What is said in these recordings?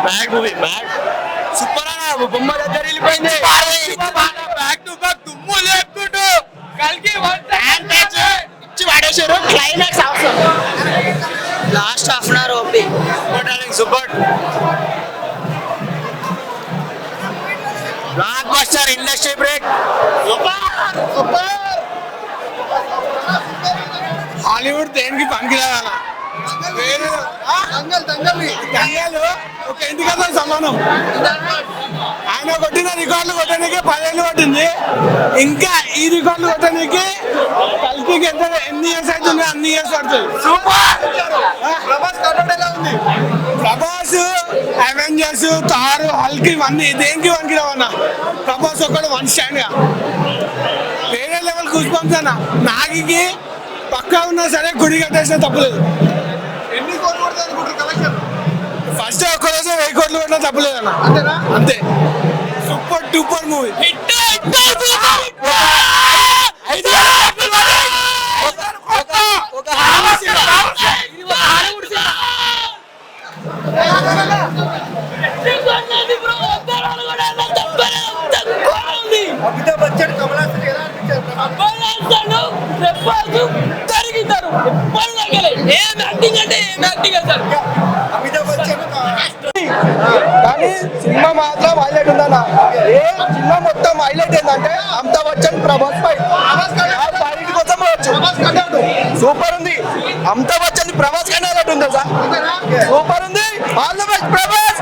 Bad movie bad super అన్న బొమ్మ దగ్గర వెళ్ళిపోయింది బ్యాక్ టు బ్యాక్ దుమ్ము లేపుకుంటూ కలికి ఇచ్చి వాడేశారు క్లైమాక్స్ అవసరం last half an hour OP super blockbuster industry break super super Hollywood దేనికి పనికిరాదన్న దంగలు ఒక ఇంటికన్నా సమానం ఆయన కొట్టిన రికార్డులు కొట్టడానికి 10 ఏళ్ళు పట్టింది ఇంకా ఈ రికార్డులు కొట్టడానికి కల్తీకి ఎన్ని ఇయర్స్ అవుతుంది అన్ని ఇయర్స్ పడుతుంది ప్రభాస్ అవెంజర్స్ థార్ హల్క్ ఇవన్నీ దేనికి పనికిరావన్న ప్రభాస్ ఒక్కడు వన్ స్టాండ్ గా వేరే లెవెల్ కూర్చుంటానా నాగికి పక్కా ఉన్నా సరే గుడి కట్టేసినా తప్పలేదు ఎన్ని కోట్లు కొడతారు అనుకుంటారు కలెక్షన్ ఫస్ట్ ఒక్కరోజు 1000 కోట్లు కొట్టినా తప్పలేదు అన్న అంతేనా అంతే super duper movie Amitabh Bachchan Kamal Haasan ఎలా అనిపించారు? అమితాబ్ బచ్చన్ కానీ సినిమా మాత్రం హైలైట్ ఉందన్న ఏ సినిమా మొత్తం హైలైట్ ఏంటంటే అమితాబ్ బచ్చన్ ప్రభాస్ ఫైట్ కోసం సూపర్ ఉంది అమితాబ్ బచ్చన్ ప్రభాస్ కన్నా హైలైట్ ఉందా సార్ సూపర్ ఉంది all the best Prabhas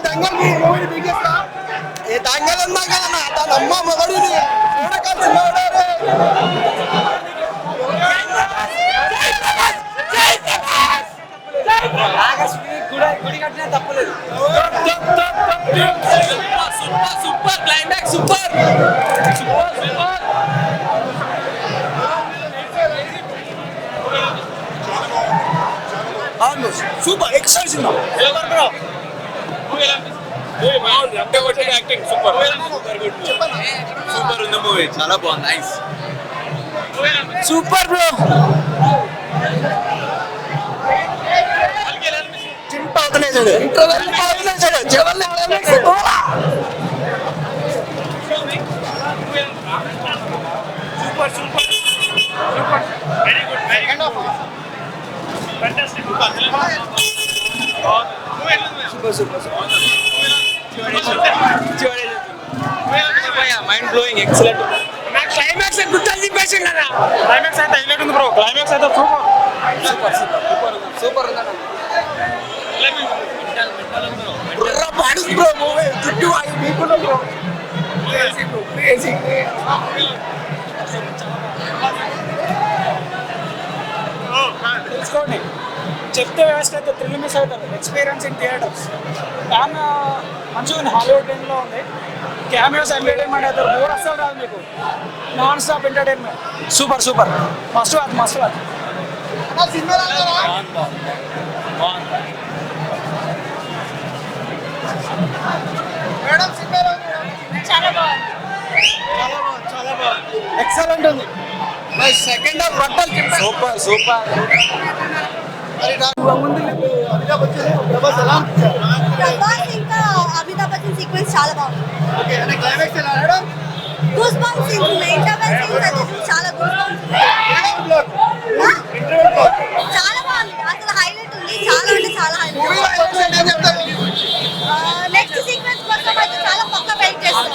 Dangal మూవీని బిగ్గెస్ట్ ఏ దంగల్ ఉందా కదన్నా తన అమ్మ మొదటిది చూడకాల్సి గుడి కట్టినా తప్పలేదు super climax super super excellent cinema acting super super ఉంది మూవీ చాలా బాగుంది నైస్ సూపర్ బ్రో చింప అవుతలేదు super super very good very good fantastic mind blowing excellent climax గుర్తు దింపేసింది కదా క్లైమాక్స్ అయితే హైలైట్ ఉంది బ్రో క్లైమాక్స్ అయితే సూపర్ సూపర్ సూపర్ సూపర్ ఉందన్న బ్రో మూవీ చుట్టూ 5 పీపుల్ బ్రో తెలుసుకోండి చెప్తే వ్యవస్థ అయితే థ్రిల్ మిస్ అవుతారు ఎక్స్పీరియన్స్ ఇన్ థియేటర్స్ ఫ్యాన్ మంచిగా ఉంది హాలీవుడ్ రేంజ్లో ఉంది క్యామియోస్ ఎంటర్టైన్మెంట్ అవుతారు బోర్ అస్సలు రాదు మీకు non stop entertainment super super must watch must watch excellent ఉంది సెకండ్ హాఫ్ బట్టలు సూపర్ సూపర్ అమితాబ్ బచ్చన్ ప్రభాస్ ఎలా అనిపించారు? ప్రభాస్ ఇంకా అమితాబ్ బచ్చన్ సీక్వెన్స్ చాలా బాగుంది. ఓకే అంటే క్లైమాక్స్ ఎలా ఆడడం? Goose bumps scenes interval scenes అయితే చాలా గూస్ బంప్స్ చాలా బాగుంది. అసలు హైలైట్ ఉంది. చాలా అంటే చాలా హైలైట్. నెక్స్ట్ సీక్వెన్స్ కోసం అయితే చాలా పక్క వెయిట్ చేస్తాం.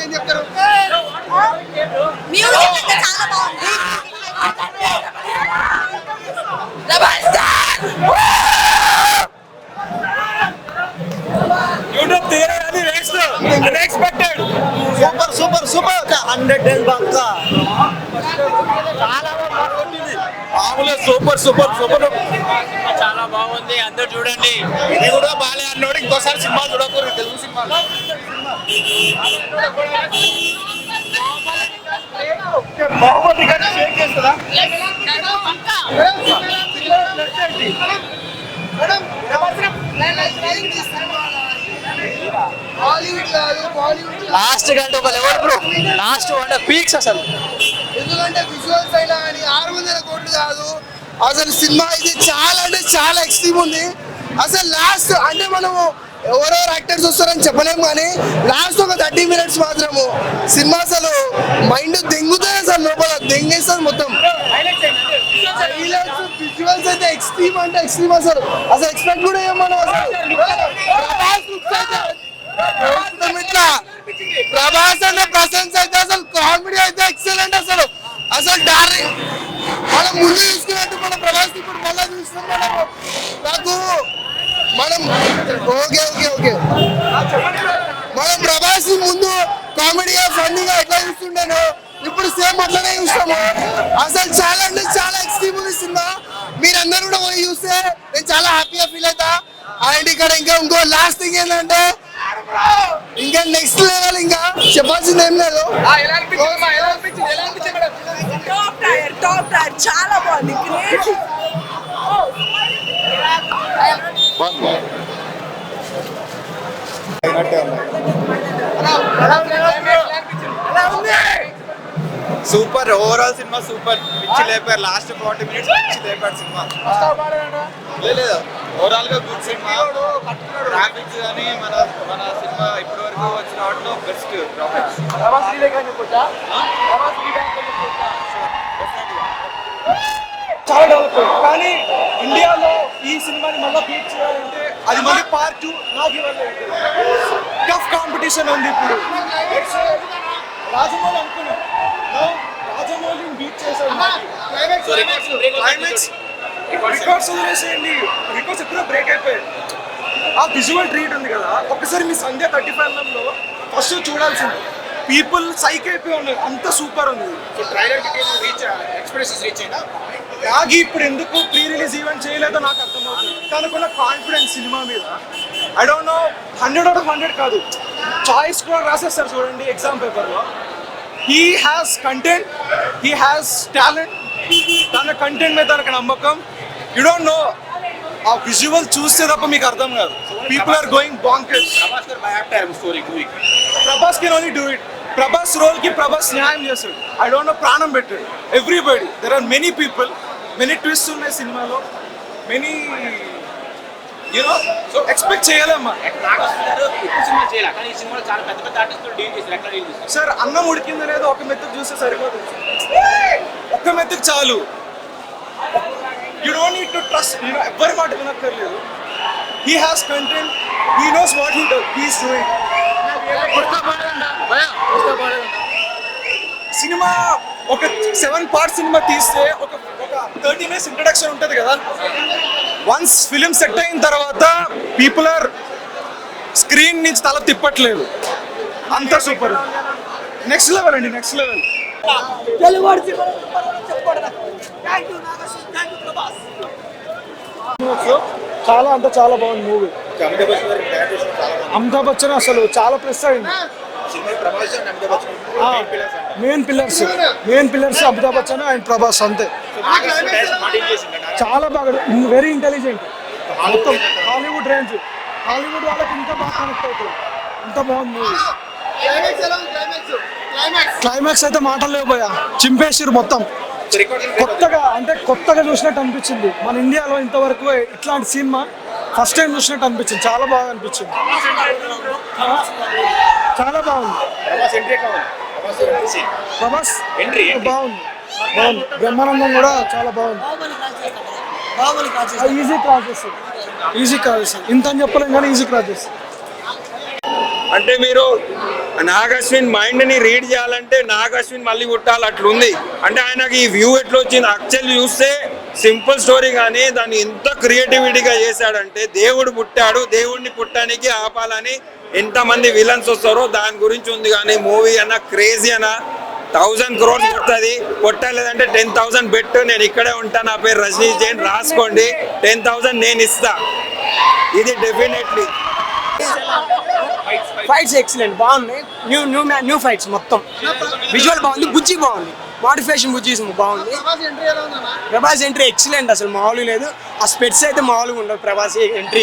ఏం చెప్తారు? మ్యూజిక్ అయితే చాలా బాగుంది. యూట్యూబ్ థియరీ అది next unexpected super super super 100 days బాగా చాలా బాగుంది మామూలు సూపర్ సూపర్ సూపర్ చాలా బాగుంది అందరూ చూడండి ఇది కూడా బాలే అన్నోడు ఇంకోసారి సినిమా చూడకూడదు తెలుగు సినిమా బాహుబలి కానీ షేక్ చేస్తుందా? హాలీవుడ్ కాదు బాలీవుడ్ లాస్ట్ కంటే ఒక లెవెల్ బ్రో, లాస్ట్ అంటే పీక్స్ అసలు. ఎందుకంటే విజువల్స్ అయినా కానీ 600 కోట్లు కాదు అసలు సినిమా. ఇది చాలా అంటే చాలా ఎక్స్ట్రీమ్ ఉంది అసలు. లాస్ట్ అంటే మనము ఎవరెవరు యాక్టర్స్ వస్తారని చెప్పలేము కానీ లాస్ట్ ఒక 30 minutes మాత్రము సినిమా అసలు మైండ్ దెంగుతుంది అసలు, లోపల దెంగేస్తుంది మొత్తం. విజువల్స్ అయితే ఎక్స్ట్రీమ్ అంటే ఎక్స్ట్రీమ్ అసలు ఎక్స్పెక్ట్ కూడా ఏమన్నా ప్రభాస్ అనే ప్రశంస అయితే అసలు కామెడీ అయితే ఎక్సలెంట్ అసలు డార్లింగ్ మనం ముందు చూసుకున్నట్టు మన ప్రభాస్ ఇప్పుడు మళ్ళీ చూస్తున్నాం నాకు మనం ఓకే ఓకే ఓకే మనం ప్రభాస్ ముందు కామెడీగా ఫన్నీగా ఎట్లా చూస్తుండేను ఇప్పుడు సేమ్ అట్లనే చూస్తాము. అసలు చాలా అంటే చాలా ఎక్స్ట్రీమ్ ఉంది సినిమా. మీరందరూ కూడా పోయి చూస్తే నేను చాలా హ్యాపీగా ఫీల్ అవుతా. అండ్ ఇక్కడ ఇంకో లాస్ట్ థింగ్ ఏంటంటే ఇంకా నెక్స్ట్ లెవెల్ ఇంకా చెప్పాల్సింది ఏం లేదు. టాప్ టైర్ చాలా బాగుంది. Super, overall cinema super. పిచ్చి లేపారు లాస్ట్ 40 minutes, పిచ్చి లేపారు సినిమా. లేదు ఓవరాల్ గా గుడ్ సినిమా. గ్రాఫిక్స్ కానీ మన సినిమా ఇప్పటి వరకు వచ్చిన వాటిలో బెస్ట్ గ్రాఫిక్స్. చాలా డెవలప్ కానీ ఇండియాలో ఈ సినిమాని మళ్ళీ బీట్ చేయాలంటే అది మళ్ళీ పార్ట్ 2 నాకు టఫ్ కాంపిటీషన్ ఉంది ఇప్పుడు. రాజమౌళి అనుకున్నాం రాజమౌళిని బీట్ చేశాడు. రికార్డ్స్ వదిలేసేయండి, రికార్డ్స్ ఎప్పుడో బ్రేక్ అయిపోయాయి. ఆ విజువల్ ట్రీట్ ఉంది కదా, ఒక్కసారి మీ సంధ్య 35mm ఫస్ట్ చూడాల్సింది. పీపుల్ సైక్ అయిపోయి ఉన్నారు, అంత సూపర్ ఉంది. నాకు ఇప్పుడు ఎందుకు ప్రీ రిలీజ్ ఈవెంట్ చేయలేదో నాకు అర్థమవుతుంది. తనకున్న కాన్ఫిడెన్స్ సినిమా మీద I don't no 100 out of 100 కాదు, చాయిస్ కూడా రాసేస్తారు చూడండి ఎగ్జామ్ పేపర్లో. He has content, he has talent. తన కంటెంట్ మీద తనకు నమ్మకం. యూ డోంట్ నో, ఆ విజువల్ చూస్తే తప్ప మీకు అర్థం కాదు. People are going bonkers. Prabhas can only do it. Prabhas role కి ప్రభాస్ న్యాయం చేస్తాడు. ఐ డోంట్ నో, ప్రాణం పెట్టాడు. Everybody, there are many people, many twist ఉన్నాయి సినిమాలో, మెనీ యూనో. సో ఎక్స్పెక్ట్ చేయలేమ్మా సార్. అన్నం ఉడికింది అనేది ఒక మెతుకు చూస్తే సరిపోతుంది, ఒక్క మెతుకు చాలు. You don't need to trust, ఎవ్వరి మాట వినక్కర్లేదు. He has content, he knows what he does, he is doing. Cinema ఒక 7 parts సినిమా తీస్తే ఒక 30 minutes ఇంట్రడక్షన్ ఉంటుంది కదా. వన్స్ ఫిలిం సెట్ అయిన తర్వాత పీపుల్ ఆర్ స్క్రీన్ నుంచి తల తిప్పట్లేదు, అంత సూపర్. నెక్స్ట్ లెవెల్ అండి, నెక్స్ట్ లెవెల్. చాలా అంటే చాలా బాగుంది మూవీ. అమితాబ్ బచ్చన్ అసలు చాలా ప్లస్ అయింది. Main pillars Amitabh Bachchan and Prabhas అంతే. చాలా బాగా, వెరీ ఇంటెలిజెంట్. మొత్తం హాలీవుడ్ రేంజ్, హాలీవుడ్ వాళ్ళకి ఇంకా బాగా కనెక్ట్ అవుతుంది. ఇంత బాగుంది మూవీ. క్లైమాక్స్ అయితే మాటలు లేకపోయా, చింపేసిరు మొత్తం. కొత్తగా చూసినట్టు అనిపించింది. మన ఇండియాలో ఇంతవరకు ఇట్లాంటి సినిమా ఫస్ట్ టైం చూసినట్టు అనిపించింది. చాలా బాగా అనిపించింది, చాలా బాగుంది. ప్రభాస్ బాగుంది. బ్రహ్మానందం కూడా చాలా బాగుంది. ఈజీ క్రాస్ చేస్తుంది. ఇంత అని చెప్పలేం కానీ ఈజీ క్రాస్ చేస్తుంది. అంటే మీరు నాగ్ అశ్విన్ మైండ్ ని రీడ్ చేయాలంటే నాగ్ అశ్విన్ మళ్ళీ పుట్టాలి అట్లుంది. అంటే ఆయనకి ఈ వ్యూ ఎట్లా వచ్చింది యాక్చువల్ చూస్తే సింపుల్ స్టోరీ కానీ దాన్ని ఎంత క్రియేటివిటీగా చేశాడంటే, దేవుడు పుట్టాడు, దేవుడిని పుట్టానికి ఆపాలని ఎంతమంది విలన్స్ వస్తారో దాని గురించి ఉంది. కానీ మూవీ అన్న క్రేజీ అన్న 1000 crores కొడుతుంది. కొట్టలేదంటే 10,000 బెట్. నేను ఇక్కడే ఉంటా, నా పేరు రజనీ జైన్, రాసుకోండి. 10,000 నేను ఇస్తా. ఇది డెఫినెట్లీ. ఫైట్స్ ఎక్సలెంట్, బాగున్నాయి. న్యూ ఫైట్స్ మొత్తం. విజువల్ బాగుంది, బుజ్జి బాగుంది, మోటివేషన్ బుజ్జి బాగుంది. ప్రభాస్ ఎంట్రీ ఎక్సలెంట్, అసలు మామూలుగా లేదు. ఆ స్పెట్స్ అయితే మామూలుగా ఉండదు. ప్రభాస్ ఎంట్రీ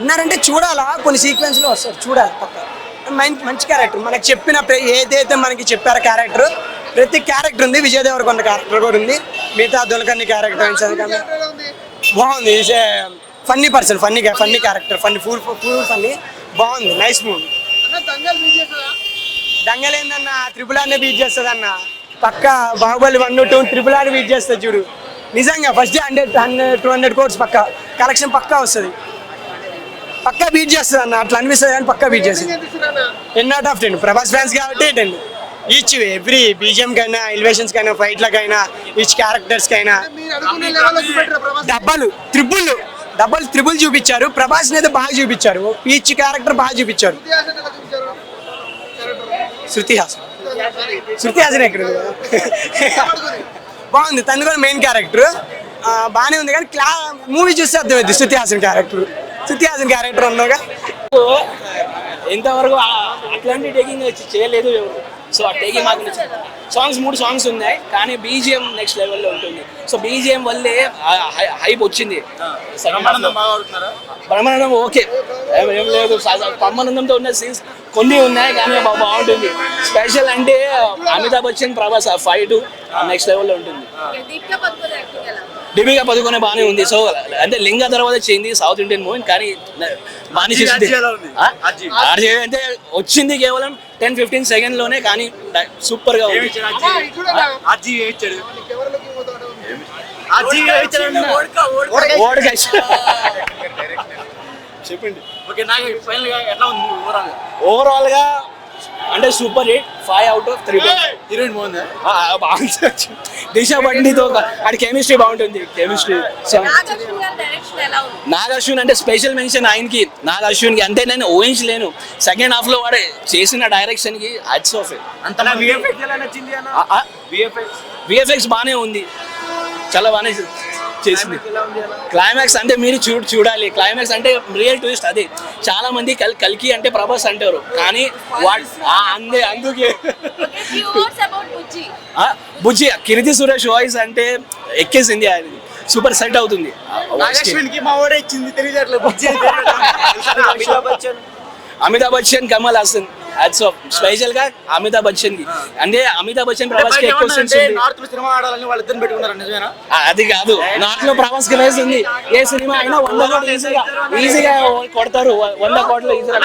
ఉన్నారంటే చూడాలా, కొన్ని సీక్వెన్స్లో వస్తారు, చూడాలి పక్క. మంచి క్యారెక్టర్, మనకి చెప్పిన ఏదైతే మనకి చెప్పారో క్యారెక్టర్, ప్రతి క్యారెక్టర్ ఉంది. విజయ్ దేవరకొండ క్యారెక్టర్ కూడా ఉంది, మిగతా దుల్కర్ని క్యారెక్టర్ బాగుంది. Is funny person, funny character, full funny, బాగుంది. Nice movie. దంగల్ ఏందన్న త్రిపుల్ బీట్ చేస్తుంది అన్న, పక్క బాహుబలి 1, 2 త్రిపుల్ బీట్ చేస్తుంది చూడు. నిజంగా ఫస్ట్ డే 100-200 crores పక్క కలెక్షన్ పక్కా వస్తుంది, పక్కా బీట్ చేస్తుంది అన్న. అట్లా అనిపిస్తుంది కానీ పక్కా బీట్ చేస్తుంది. 10/10 ప్రభాస్ ఫ్యాన్స్ కాబట్టి 10. ఈచ్ ఎవ్రీ బీజిఎం కైనా, ఎలివేషన్స్ కైనా, ఫైట్లకైనా, ఈచ్ క్యారెక్టర్స్ కైనా త్రిబుల్ చూపించారు. ప్రభాస్ అయితే బాగా చూపించారు, ఈచ్ క్యారెక్టర్ బాగా చూపించారు. శృతి హాసన్ ఎక్కడ బాగుంది, తను కూడా మెయిన్ క్యారెక్టర్ బాగానే ఉంది. కానీ మూవీ చూస్తే అర్థమైంది శృతి హాసన్ క్యారెక్టర్ అన్నాగా. ఎంతవరకు అట్లాంటి టేకింగ్ చేయలేదు ఎవరు. సో ఆ టేకింగ్ మాకు సాంగ్స్ 3 songs ఉన్నాయి, కానీ బీజిఎం నెక్స్ట్ లెవెల్లో ఉంటుంది. సో బీజిఎం వల్లే హైప్ వచ్చింది. బ్రహ్మానందం ఓకే, ఏం లేదు. బ్రహ్మానందంతో ఉన్న సీన్స్ కొన్ని ఉన్నాయి, కానీ బాగుంటుంది. స్పెషల్ అంటే అమితాబ్ బచ్చన్ ప్రభాస్ ఫైట్ నెక్స్ట్ లెవెల్లో ఉంటుంది. దీపికా పదుకొనే బాగానే ఉంది. సో అంటే లింగ తర్వాత చేయింది సౌత్ ఇండియన్ మూవీ, కానీ బాగానే చేసింది. అంటే వచ్చింది కేవలం 10-15 seconds కానీ సూపర్ గా ఉంది. చెప్పండి. ఓవరాల్ గా అంటే super hit, 5 out of 3. Heroine బాగుంది, దిశా బండితో అది కెమిస్ట్రీ బాగుంటుంది. నాగార్జున అంటే స్పెషల్ మెన్షన్ ఆయనకి, నాగార్జున్కి. అంటే నేను ఊహించలేను సెకండ్ హాఫ్ లో వాడు చేసిన డైరెక్షన్ కి హ్యాట్స్ ఆఫ్. విఎఫ్ఎక్స్ బాగానే ఉంది, చాలా బాగానే చేసింది. క్లైమాక్స్ అంటే మీరు చూడాలి. క్లైమాక్స్ అంటే రియల్ ట్విస్ట్. అది చాలా మంది కల్కి అంటే ప్రభాస్ అంటారు, కానీ అందుకే బుజ్జి కీర్తి సురేష్ వాయిస్ అంటే ఎక్కేసింది, అది సూపర్ సెట్ అవుతుంది. Amitabh Bachchan, Kamal Haasan hats off. Special గా అమితాబ్ బచ్చన్ కి. అంటే అమితాబ్ బచ్చన్ ప్రభాస్ కి ఎక్కువ సెన్స్ ఉంది. అది కాదు, నార్త్ లో ప్రభాస్ కి రేస్ ఉంది. ఏ సినిమా అయినా 100 కోట్లు ఈజీగా కొడతారు, 100 కోట్లు ఈజీగా.